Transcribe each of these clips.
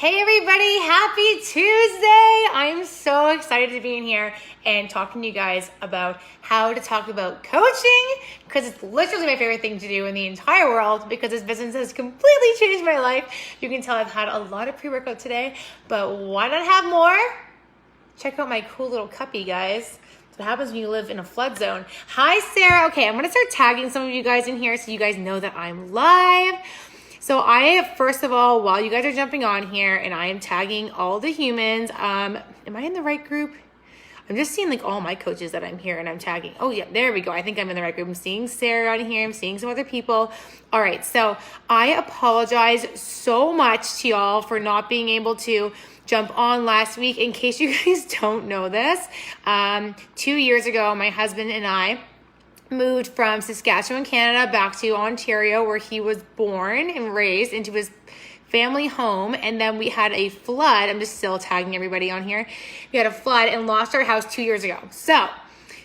Hey everybody, happy Tuesday! I'm so excited to be in here and talking to you guys about how to talk about coaching because it's literally my favorite thing to do in the entire world because this business has completely changed my life. You can tell I've had a lot of pre-workout today, but why not have more? Check out my cool little cuppy, guys. That's what happens when you live in a flood zone. Hi, Sarah. Okay, I'm going to start tagging some of you guys in here so you guys know that I'm live. So first of all, while you guys are jumping on here and I am tagging all the humans, am I in the right group? I'm just seeing like all my coaches that I'm here and I'm tagging. Oh yeah, there we go. I think I'm in the right group. I'm seeing Sarah on here. I'm seeing some other people. All right, so I apologize so much to y'all for not being able to jump on last week. In case you guys don't know this, 2 years ago, my husband and I moved from Saskatchewan, Canada, back to Ontario, where he was born and raised, into his family home. And then we had a flood. I'm just still tagging everybody on here. We had a flood and lost our house 2 years ago. So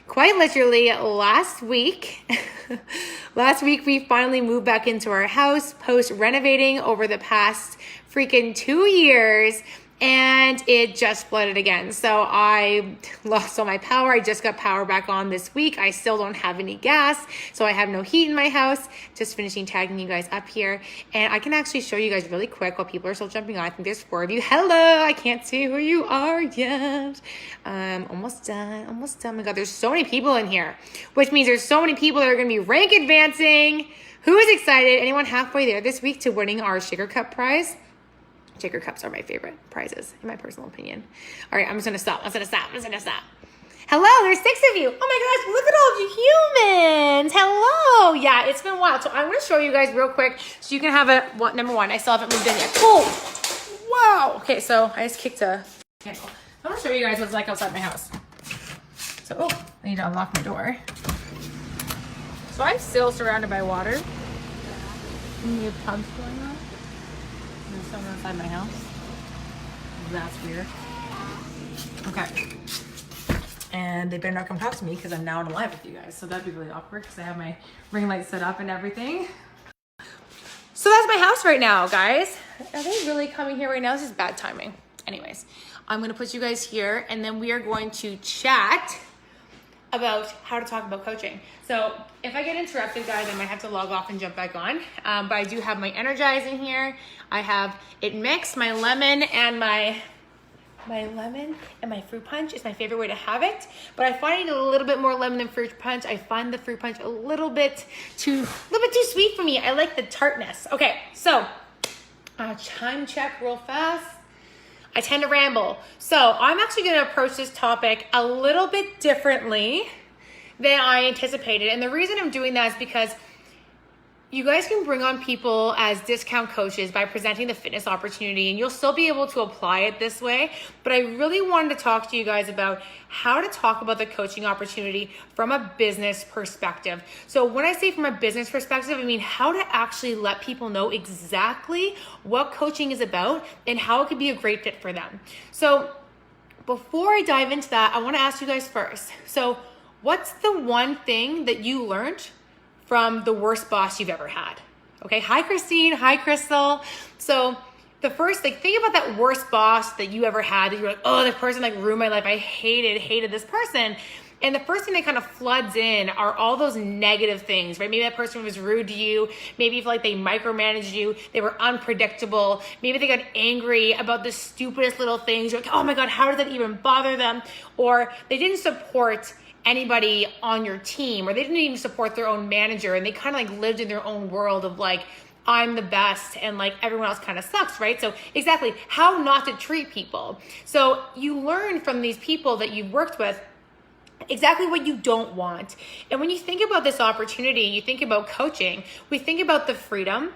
quite literally last week we finally moved back into our house post renovating over the past freaking 2 years. And it just flooded again. So I lost all my power. I just got power back on this week. I still don't have any gas. So I have no heat in my house. Just finishing tagging you guys up here. And I can actually show you guys really quick while people are still jumping on. I think there's 4 of you. Hello. I can't see who you are yet. Almost done. Oh my God, there's so many people in here. Which means there's so many people that are going to be rank advancing. Who is excited? Anyone halfway there this week to winning our Sugar Cup prize? Shaker cups are my favorite prizes, in my personal opinion. All right, I'm just gonna stop. Hello, there's 6 of you. Oh my gosh, look at all of you humans. Hello. Yeah, it's been a while. So I'm gonna show you guys real quick so you can have number one. I still haven't moved in yet. Cool. Wow. Okay, so I just kicked a candle. I'm gonna show you guys what it's like outside my house. So, I need to unlock my door. So I'm still surrounded by water. And you have pumps going on. There's someone outside my house. That's weird. Okay. And they better not come talk to me because I'm now on live with you guys. So that'd be really awkward because I have my ring light set up and everything. So that's my house right now, guys. Are they really coming here right now? This is bad timing. Anyways, I'm going to put you guys here and then we are going to chat about how to talk about coaching. So if I get interrupted, guys, I might have to log off and jump back on. But I do have my Energize in here. I have it mixed, my lemon and my fruit punch is my favorite way to have it. But I find it a little bit more lemon than fruit punch. I find the fruit punch a little bit too sweet for me. I like the tartness. Okay, so time check real fast. I tend to ramble. So I'm actually going to approach this topic a little bit differently than I anticipated. And the reason I'm doing that is because you guys can bring on people as discount coaches by presenting the fitness opportunity and you'll still be able to apply it this way. But I really wanted to talk to you guys about how to talk about the coaching opportunity from a business perspective. So when I say from a business perspective, I mean how to actually let people know exactly what coaching is about and how it could be a great fit for them. So before I dive into that, I want to ask you guys first. So what's the one thing that you learned from the worst boss you've ever had? Okay, hi Christine, hi Crystal. So the first, think about that worst boss that you ever had that you're like, oh, this person ruined my life. I hated this person. And the first thing that kind of floods in are all those negative things, right? Maybe that person was rude to you. Maybe you feel like they micromanaged you. They were unpredictable. Maybe they got angry about the stupidest little things. You're like, oh my God, how did that even bother them? Or they didn't support anybody on your team, or they didn't even support their own manager, and they kind of lived in their own world of I'm the best and everyone else kind of sucks, right? So exactly how not to treat people. So you learn from these people that you've worked with exactly what you don't want. And when you think about this opportunity, you think about coaching, we think about the freedom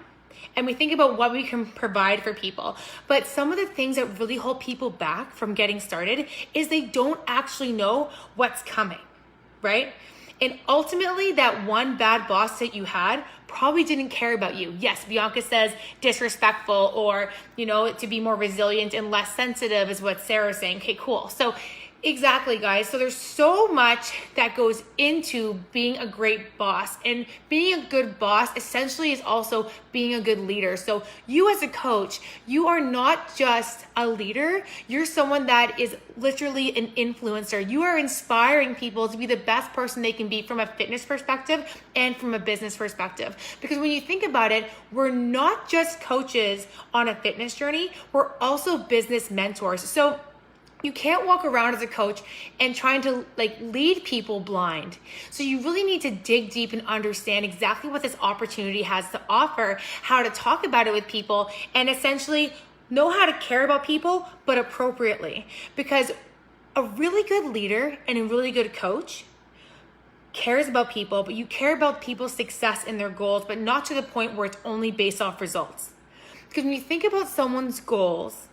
and we think about what we can provide for people. But some of the things that really hold people back from getting started is they don't actually know what's coming. Right? And ultimately, that one bad boss that you had probably didn't care about you. Yes, Bianca says disrespectful or, to be more resilient and less sensitive is what Sarah's saying. Okay, cool. So Exactly, guys. So there's so much that goes into being a great boss, and being a good boss essentially is also being a good leader. So you as a coach, you are not just a leader, you're someone that is literally an influencer. You are inspiring people to be the best person they can be from a fitness perspective and from a business perspective. Because when you think about it, we're not just coaches on a fitness journey, we're also business mentors. So you can't walk around as a coach and trying to lead people blind. So you really need to dig deep and understand exactly what this opportunity has to offer, how to talk about it with people, and essentially know how to care about people, but appropriately. Because a really good leader and a really good coach cares about people, but you care about people's success and their goals, but not to the point where it's only based off results. Because when you think about someone's goals,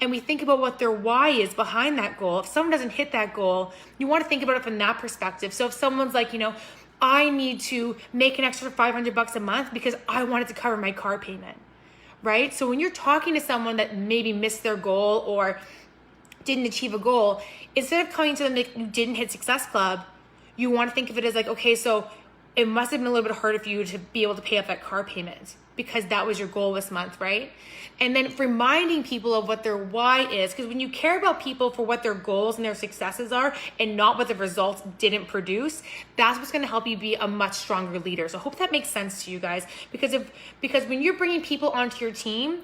and we think about what their why is behind that goal, if someone doesn't hit that goal, you want to think about it from that perspective. So if someone's like, I need to make an extra $500 a month because I wanted to cover my car payment, right? So when you're talking to someone that maybe missed their goal or didn't achieve a goal, instead of coming to them like you didn't hit Success Club, you want to think of it as like, okay, so it must have been a little bit harder for you to be able to pay off that car payment because that was your goal this month, right? And then reminding people of what their why is, because when you care about people for what their goals and their successes are and not what the results didn't produce, that's what's going to help you be a much stronger leader. So I hope that makes sense to you guys, because when you're bringing people onto your team,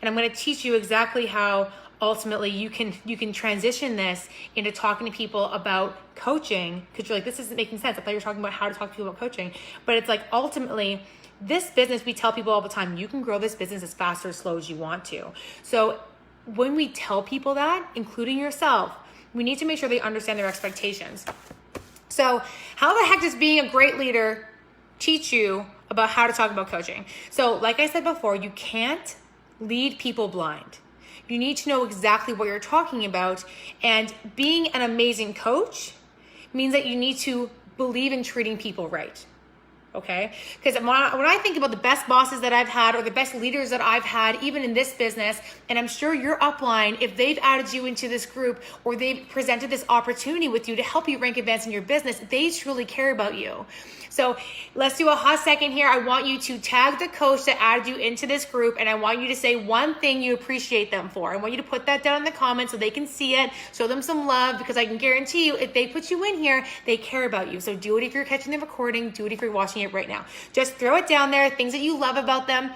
and I'm going to teach you exactly how ultimately you can transition this into talking to people about coaching, because you're like, this isn't making sense. I thought you were talking about how to talk to people about coaching, but it's like ultimately this business, we tell people all the time, you can grow this business as fast or as slow as you want to. So when we tell people that, including yourself, we need to make sure they understand their expectations. So how the heck does being a great leader teach you about how to talk about coaching? So like I said before, you can't lead people blind. You need to know exactly what you're talking about. And being an amazing coach means that you need to believe in treating people right. Okay? Because when I think about the best bosses that I've had or the best leaders that I've had, even in this business, and I'm sure your upline, if they've added you into this group or they've presented this opportunity with you to help you rank advance in your business, they truly care about you. So let's do a hot second here. I want you to tag the coach that added you into this group, and I want you to say one thing you appreciate them for. I want you to put that down in the comments so they can see it. Show them some love, because I can guarantee you if they put you in here, they care about you. So do it if you're catching the recording. Do it if you're watching it right now. Just throw it down there, things that you love about them,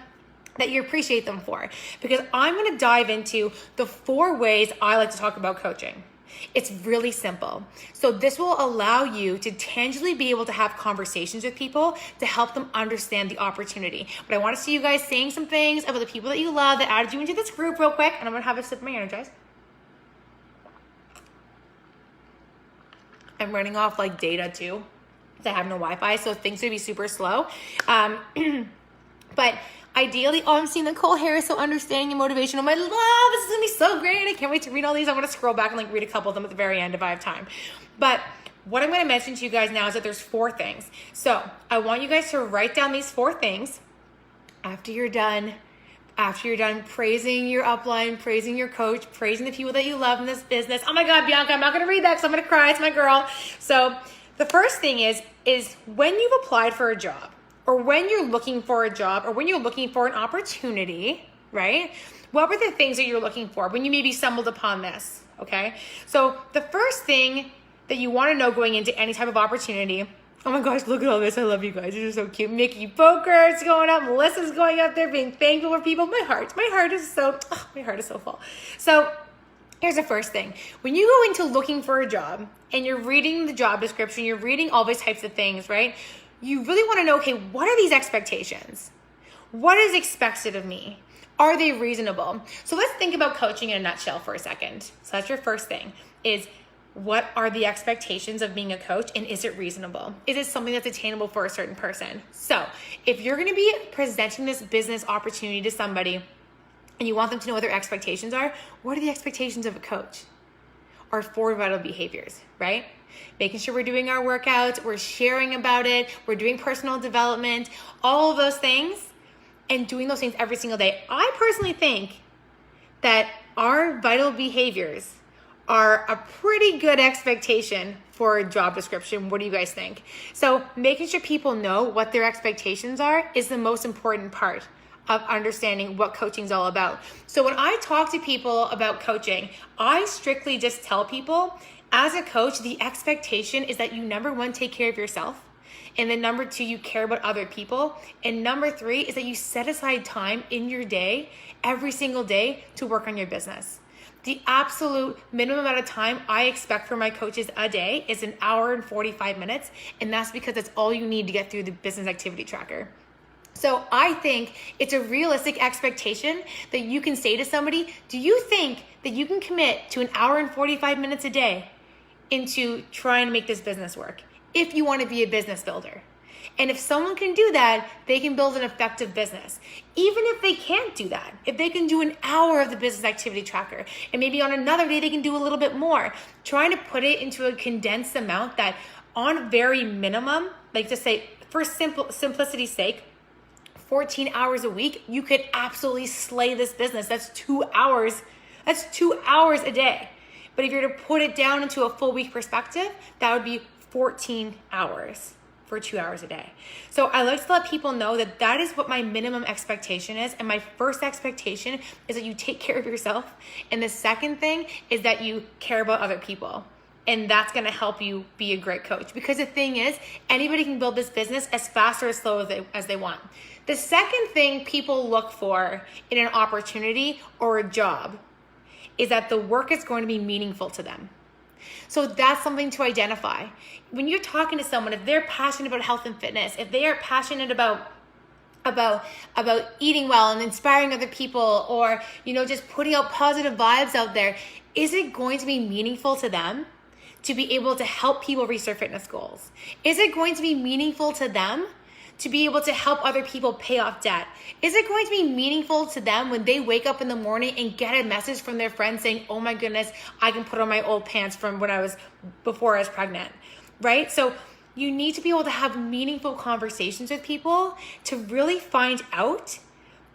that you appreciate them for. Because I'm going to dive into the 4 ways I like to talk about coaching. It's really simple. So this will allow you to tangibly be able to have conversations with people to help them understand the opportunity. But I want to see you guys saying some things about the people that you love that added you into this group real quick. And I'm going to have a sip of my Energize. I'm running off like data too, because I have no Wi-Fi, so things would be super slow. But ideally, I'm seeing Nicole Harris, so understanding and motivational. My love, this is gonna be so great. I can't wait to read all these. I'm gonna scroll back and read a couple of them at the very end if I have time. But what I'm gonna mention to you guys now is that there's 4 things. So I want you guys to write down these 4 things after you're done praising your upline, praising your coach, praising the people that you love in this business. Oh my God, Bianca, I'm not gonna read that because I'm gonna cry. It's my girl. So the first thing is when you've applied for a job, or when you're looking for a job, or when you're looking for an opportunity, right? What were the things that you're looking for when you maybe stumbled upon this, okay? So the first thing that you want to know going into any type of opportunity, oh my gosh, look at all this. I love you guys. You're so cute. Mickey Poker's going up. Melissa's going up there being thankful for people. My heart is so full. So here's the first thing. When you go into looking for a job and you're reading the job description, you're reading all these types of things, right? You really want to know, okay, what are these expectations? What is expected of me? Are they reasonable? So let's think about coaching in a nutshell for a second. So that's your first thing, is what are the expectations of being a coach, and is it reasonable? Is it something that's attainable for a certain person? So if you're going to be presenting this business opportunity to somebody and you want them to know what their expectations are, what are the expectations of a coach? Our 4 vital behaviors, right? Making sure we're doing our workouts, we're sharing about it, we're doing personal development, all of those things, and doing those things every single day. I personally think that our vital behaviors are a pretty good expectation for a job description. What do you guys think? So making sure people know what their expectations are is the most important part of understanding what coaching is all about. So when I talk to people about coaching, I strictly just tell people, as a coach, the expectation is that you, number one, take care of yourself. And then number two, you care about other people. And number three is that you set aside time in your day, every single day, to work on your business. The absolute minimum amount of time I expect from my coaches a day is an hour and 45 minutes. And that's because that's all you need to get through the business activity tracker. So I think it's a realistic expectation that you can say to somebody, do you think that you can commit to an hour and 45 minutes a day into trying to make this business work if you want to be a business builder? And if someone can do that, they can build an effective business. Even if they can't do that, if they can do an hour of the business activity tracker, and maybe on another day they can do a little bit more, trying to put it into a condensed amount that on very minimum, like just say for simplicity's sake, 14 hours a week, you could absolutely slay this business. That's 2 hours. That's 2 hours a day. But if you're to put it down into a full week perspective, that would be 14 hours for 2 hours a day. So I like to let people know that that is what my minimum expectation is. And my first expectation is that you take care of yourself. And the second thing is that you care about other people. And that's going to help you be a great coach. Because the thing is, anybody can build this business as fast or as slow as they want. The second thing people look for in an opportunity or a job is that the work is going to be meaningful to them. So that's something to identify. When you're talking to someone, if they're passionate about health and fitness, if they are passionate about eating well and inspiring other people, or just putting out positive vibes out there, is it going to be meaningful to them to be able to help people reach their fitness goals? Is it going to be meaningful to them to be able to help other people pay off debt? Is it going to be meaningful to them when they wake up in the morning and get a message from their friend saying, oh my goodness, I can put on my old pants from before I was pregnant, right? So you need to be able to have meaningful conversations with people to really find out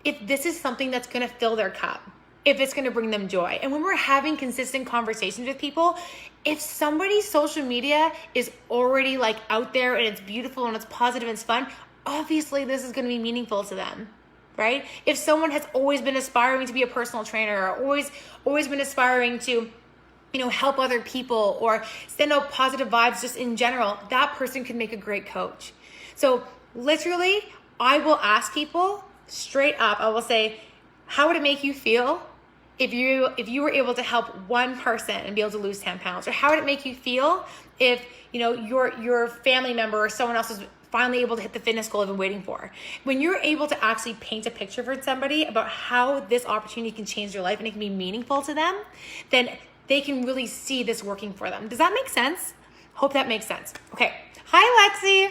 if this is something that's going to fill their cup, if it's going to bring them joy. And when we're having consistent conversations with people, if somebody's social media is already out there and it's beautiful and it's positive and it's fun, obviously this is going to be meaningful to them, right? If someone has always been aspiring to be a personal trainer, or always been aspiring to help other people or send out positive vibes just in general, that person could make a great coach. So literally, I will ask people straight up, I will say, how would it make you feel if you were able to help one person and be able to lose 10 pounds? Or how would it make you feel if your family member or someone else is finally able to hit the fitness goal I've been waiting for? When you're able to actually paint a picture for somebody about how this opportunity can change their life and it can be meaningful to them, then they can really see this working for them. Does that make sense? Hope that makes sense. Okay. Hi, Lexi.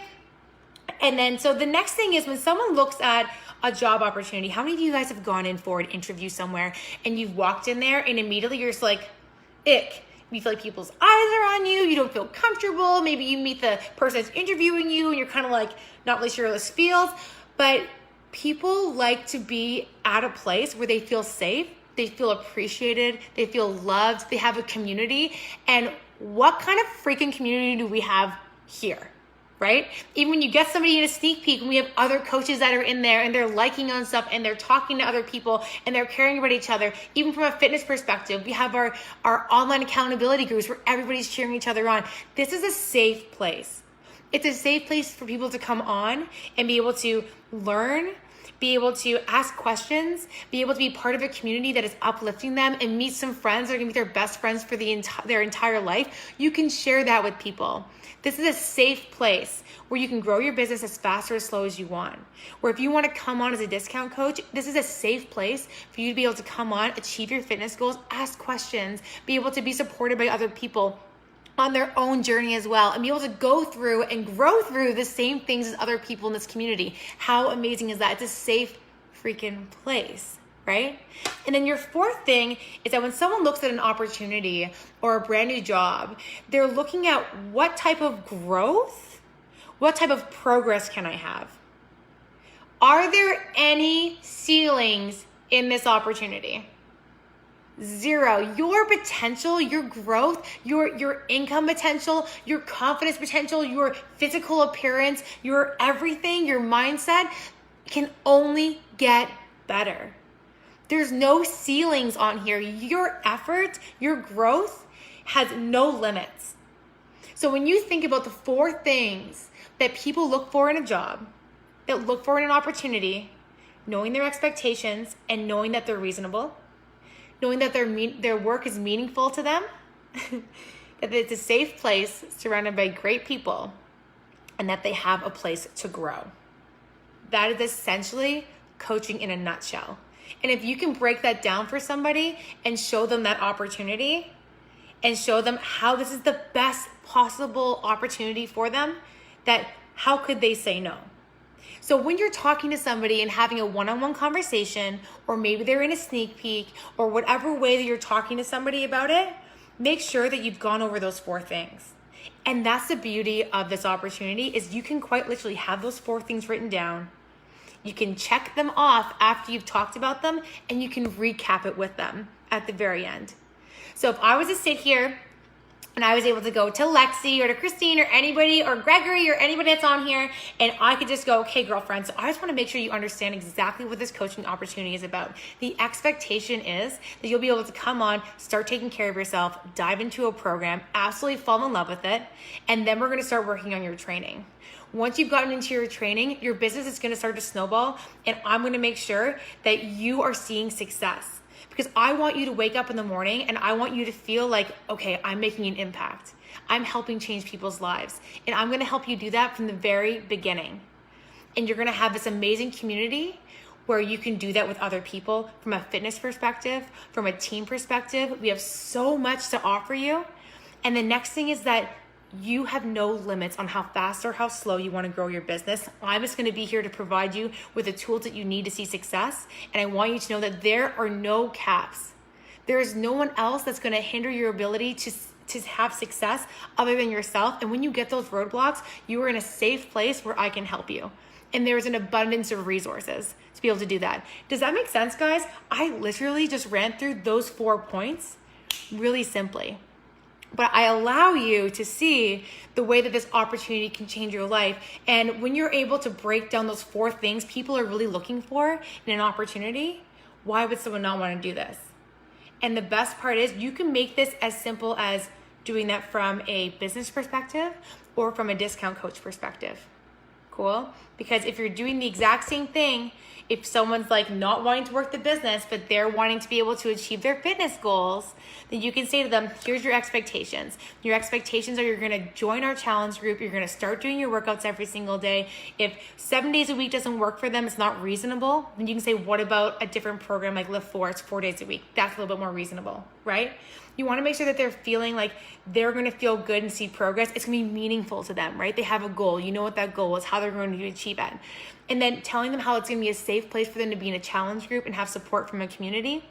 And then, so the next thing is when someone looks at a job opportunity, how many of you guys have gone in for an interview somewhere and you've walked in there and immediately you're just like, ick. You feel like people's eyes are on you. You don't feel comfortable. Maybe you meet the person that's interviewing you and you're kind of not really sure how this feels. But people like to be at a place where they feel safe. They feel appreciated. They feel loved. They have a community. And what kind of freaking community do we have here? Right? Even when you get somebody in a sneak peek and we have other coaches that are in there and they're liking on stuff and they're talking to other people and they're caring about each other. Even from a fitness perspective, we have our online accountability groups where everybody's cheering each other on. This is a safe place. It's a safe place for people to come on and be able to learn, be able to ask questions, be able to be part of a community that is uplifting them and meet some friends that are gonna be their best friends for their entire life. You can share that with people. This is a safe place where you can grow your business as fast or as slow as you want. Where if you want to come on as a discount coach, this is a safe place for you to be able to come on, achieve your fitness goals, ask questions, be able to be supported by other people on their own journey as well, and be able to go through and grow through the same things as other people in this community. How amazing is that? It's a safe freaking place. Right? And then your fourth thing is that when someone looks at an opportunity or a brand new job, they're looking at what type of growth, what type of progress can I have? Are there any ceilings in this opportunity? Zero. Your potential, your growth, your income potential, your confidence potential, your physical appearance, your everything, your mindset can only get better. There's no ceilings on here. Your effort, your growth has no limits. So when you think about the 4 things that people look for in a job, that look for in an opportunity, knowing their expectations and knowing that they're reasonable, knowing that their work is meaningful to them, that it's a safe place surrounded by great people, and that they have a place to grow. That is essentially coaching in a nutshell. And if you can break that down for somebody and show them that opportunity and show them how this is the best possible opportunity for them, that how could they say no? So when you're talking to somebody and having a one-on-one conversation, or maybe they're in a sneak peek, or whatever way that you're talking to somebody about it, make sure that you've gone over those 4 things. And that's the beauty of this opportunity, is you can quite literally have those 4 things written down. You can check them off after you've talked about them, and you can recap it with them at the very end. So if I was to sit here and I was able to go to Lexi or to Christine or anybody or Gregory or anybody that's on here, and I could just go, okay, girlfriend, so I just want to make sure you understand exactly what this coaching opportunity is about. The expectation is that you'll be able to come on, start taking care of yourself, dive into a program, absolutely fall in love with it, and then we're going to start working on your training. Once you've gotten into your training, your business is going to start to snowball, and I'm going to make sure that you are seeing success. Because I want you to wake up in the morning and I want you to feel like, okay, I'm making an impact. I'm helping change people's lives. And I'm going to help you do that from the very beginning. And you're going to have this amazing community where you can do that with other people from a fitness perspective, from a team perspective. We have so much to offer you. And the next thing is that you have no limits on how fast or how slow you want to grow your business. I'm just going to be here to provide you with the tools that you need to see success. And I want you to know that there are no caps. There is no one else that's going to hinder your ability to have success other than yourself. And when you get those roadblocks, you are in a safe place where I can help you. And there's an abundance of resources to be able to do that. Does that make sense, guys? I literally just ran through those 4 points really simply. But I allow you to see the way that this opportunity can change your life. And when you're able to break down those 4 things people are really looking for in an opportunity, why would someone not want to do this? And the best part is you can make this as simple as doing that from a business perspective or from a discount coach perspective. Cool? Because if you're doing the exact same thing, if someone's like not wanting to work the business, but they're wanting to be able to achieve their fitness goals, then you can say to them, here's your expectations. Your expectations are you're going to join our challenge group. You're going to start doing your workouts every single day. If 7 days a week doesn't work for them, it's not reasonable, then you can say, what about a different program like Lift 4? It's 4 days a week. That's a little bit more reasonable, right? You want to make sure that they're feeling like they're going to feel good and see progress. It's going to be meaningful to them, right? They have a goal. You know what that goal is, how they're going to achieve it. And then telling them how it's going to be a safe place for them to be in a challenge group and have support from a community,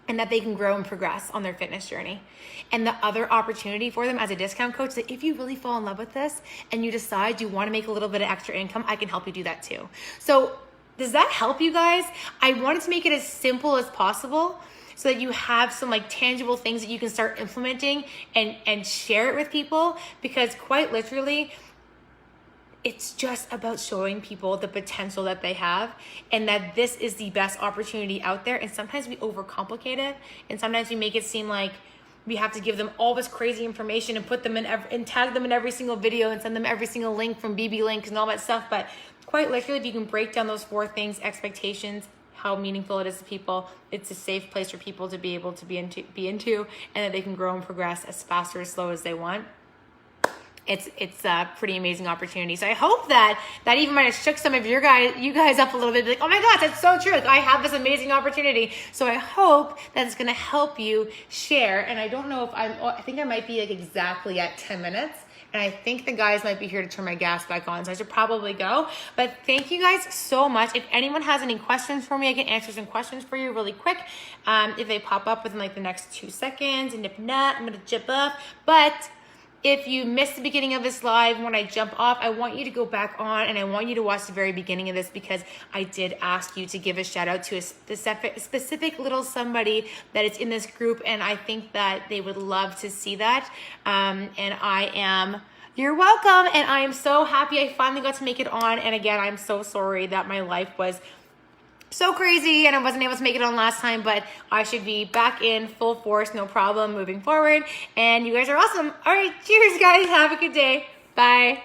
and that they can grow and progress on their fitness journey. And the other opportunity for them as a discount coach, that if you really fall in love with this and you decide you want to make a little bit of extra income, I can help you do that too. So does that help you guys? I wanted to make it as simple as possible so that you have some like tangible things that you can start implementing and share it with people, because quite literally, it's just about showing people the potential that they have and that this is the best opportunity out there. And sometimes we overcomplicate it, and sometimes we make it seem like we have to give them all this crazy information and put them in and tag them in every single video and send them every single link from BB Links and all that stuff. But quite literally, if you can break down those 4 things, expectations, how meaningful it is to people, it's a safe place for people to be able to be into, and that they can grow and progress as fast or as slow as they want. It's a pretty amazing opportunity. So I hope that even might have shook some of you guys up a little bit. Be like, oh my gosh, that's so true. Like, I have this amazing opportunity. So I hope that it's going to help you share. And I don't know if I think I might be like exactly at 10 minutes. And I think the guys might be here to turn my gas back on. So I should probably go. But thank you guys so much. If anyone has any questions for me, I can answer some questions for you really quick. If they pop up within like the next 2 seconds. And if not, I'm going to jump up. But if you missed the beginning of this live, when I jump off, I want you to go back on and I want you to watch the very beginning of this, because I did ask you to give a shout out to a specific little somebody that is in this group, and I think that they would love to see that. You're welcome, and I am so happy I finally got to make it on. And again, I'm so sorry that my life was so crazy and I wasn't able to make it on last time, but I should be back in full force, no problem, moving forward. And you guys are awesome. All right, cheers guys, have a good day. Bye.